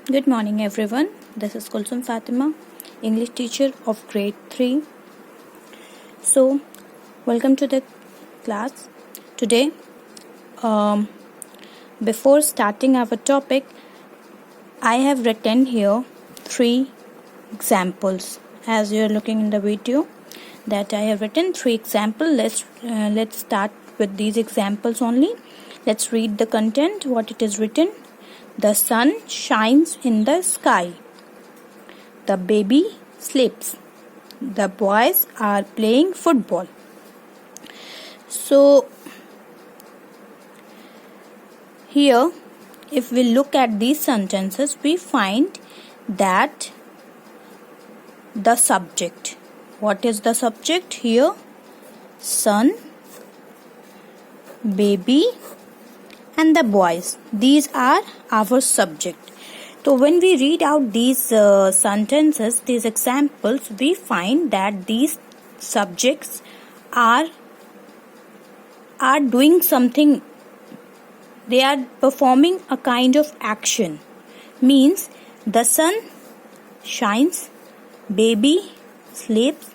Good morning, everyone. This is Kulsum Fatima, English teacher of grade 3. So, welcome to the class. Today, before starting our topic, I have written here 3 examples. As you are looking in the video, that I have written 3 examples. Let's start with these examples only. Let's read the content, what it is written. The sun shines in the sky. The baby sleeps. The boys are playing football. So, here, if we look at these sentences, we find that the subject. What is the subject here? Sun, baby, and the boys. These are our subject. So when we read out these sentences, these examples, we find that these subjects are doing something. They are performing a kind of action. Means the sun shines, baby sleeps,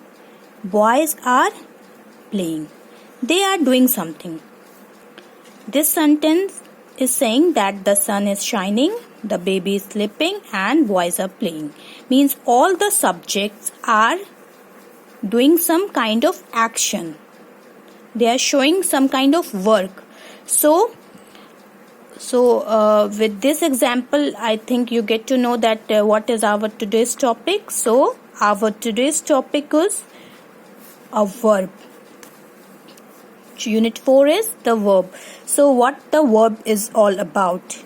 boys are playing. They are doing something. This sentence is saying that the sun is shining, the baby is sleeping, and boys are playing. Means all the subjects are doing some kind of action. They are showing some kind of work. So with this example, I think you get to know that what is our today's topic. So our today's topic is a verb. Unit 4 is the verb. So what the verb is all about?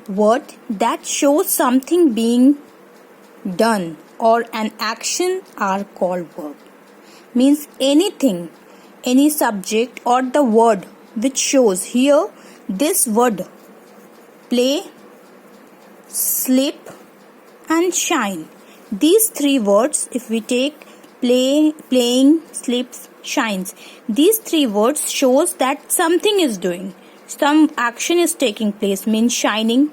Word that shows something being done or an action are called verb. Means anything, any subject or the word which shows. Here this word play, sleep and shine. These 3 words, if we take play, playing, sleeps, shines, these 3 words shows that something is doing, some action is taking place. Means shining,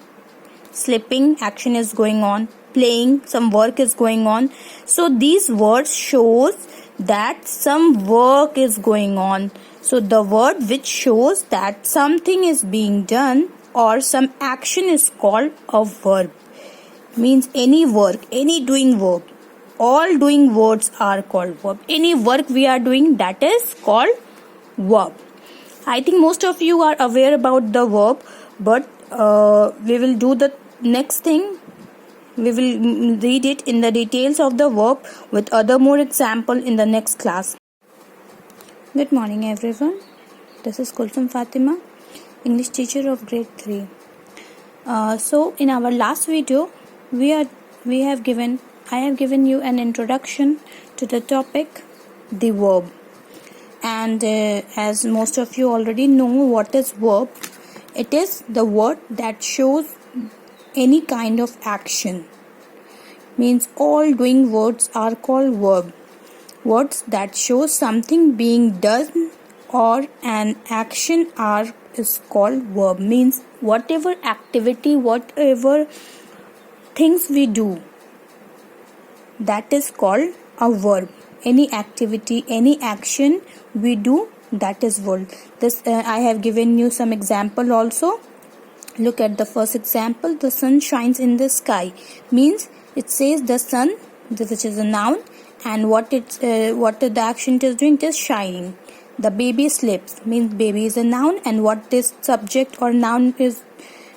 sleeping, action is going on, playing, some work is going on. So these words shows that some work is going on. So the word which shows that something is being done or some action is called a verb. Means any work, any doing work. All doing words are called verb. Any work we are doing, that is called verb. I think most of you are aware about the verb, but we will do the next thing. We will read it in the details of the verb with other more example in the next class. Good morning, everyone. This is Kulsum Fatima, English teacher of grade 3. So in our last video, I have given you an introduction to the topic, the verb. And as most of you already know what is verb, it is the word that shows any kind of action. Means all doing words are called verb. Words that show something being done or an action is called verb. Means whatever activity, whatever things we do, that is called a verb. Any activity, any action we do, that is verb. This I have given you some example also. Look at the first example. The sun shines in the sky. Means it says the sun, which is a noun, and what the action it is doing, it is shining. The baby sleeps. Means baby is a noun, and what this subject or noun is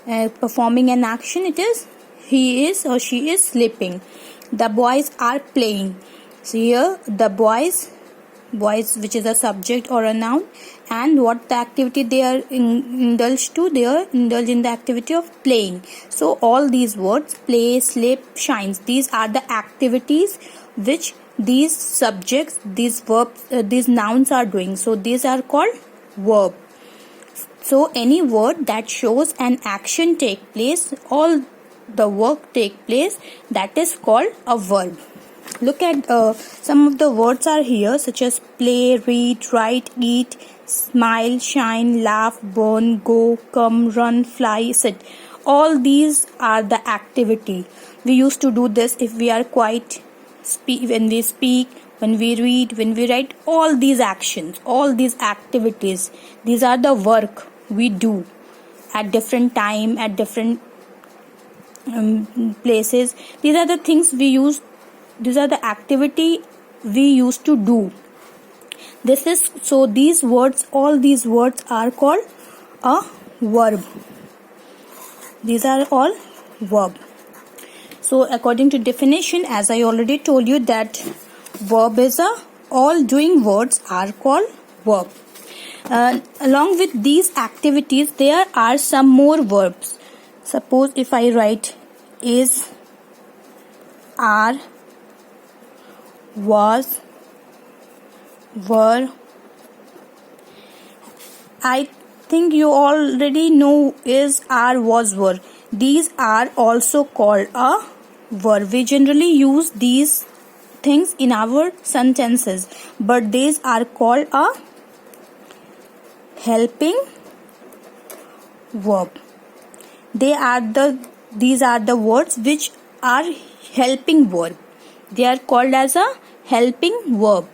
performing an action, it is he is or she is sleeping. The boys are playing. So here the boys which is a subject or a noun, and what the activity they are indulged to, they are indulged in the activity of playing. So all these words, play, sleep, shines, these are the activities which these subjects, these verbs, these nouns are doing. So these are called verb. So any word that shows an action take place, all the work take place, that is called a verb. Look at some of the words are here, such as play, read, write, eat, smile, shine, laugh, burn, go, come, run, fly, sit. all these are the activity. We used to do this if we are quiet, when we speak, when we read, when we write. All these actions, all these activities, these are the work we do at different time, at different places. These are the things we use, these are the activity we used to do. This is, so these words, all these words are called a verb. These are all verb. So according to definition, as I already told you, that verb is a, all doing words are called verb. Along with these activities, there are some more verbs. Suppose if I write is, are, was, were. I think you already know is, are, was, were. These are also called a verb. We generally use these things in our sentences, but these are called a helping verb. These are the words which are helping verb. They are called as a helping verb.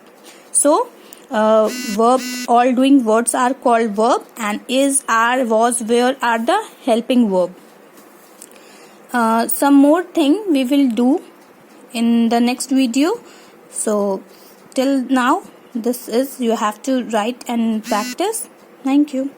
So verb, all doing words are called verb, and is, are, was, were are the helping verb. Some more thing we will do in the next video. So till now, this is, you have to write and practice. Thank you.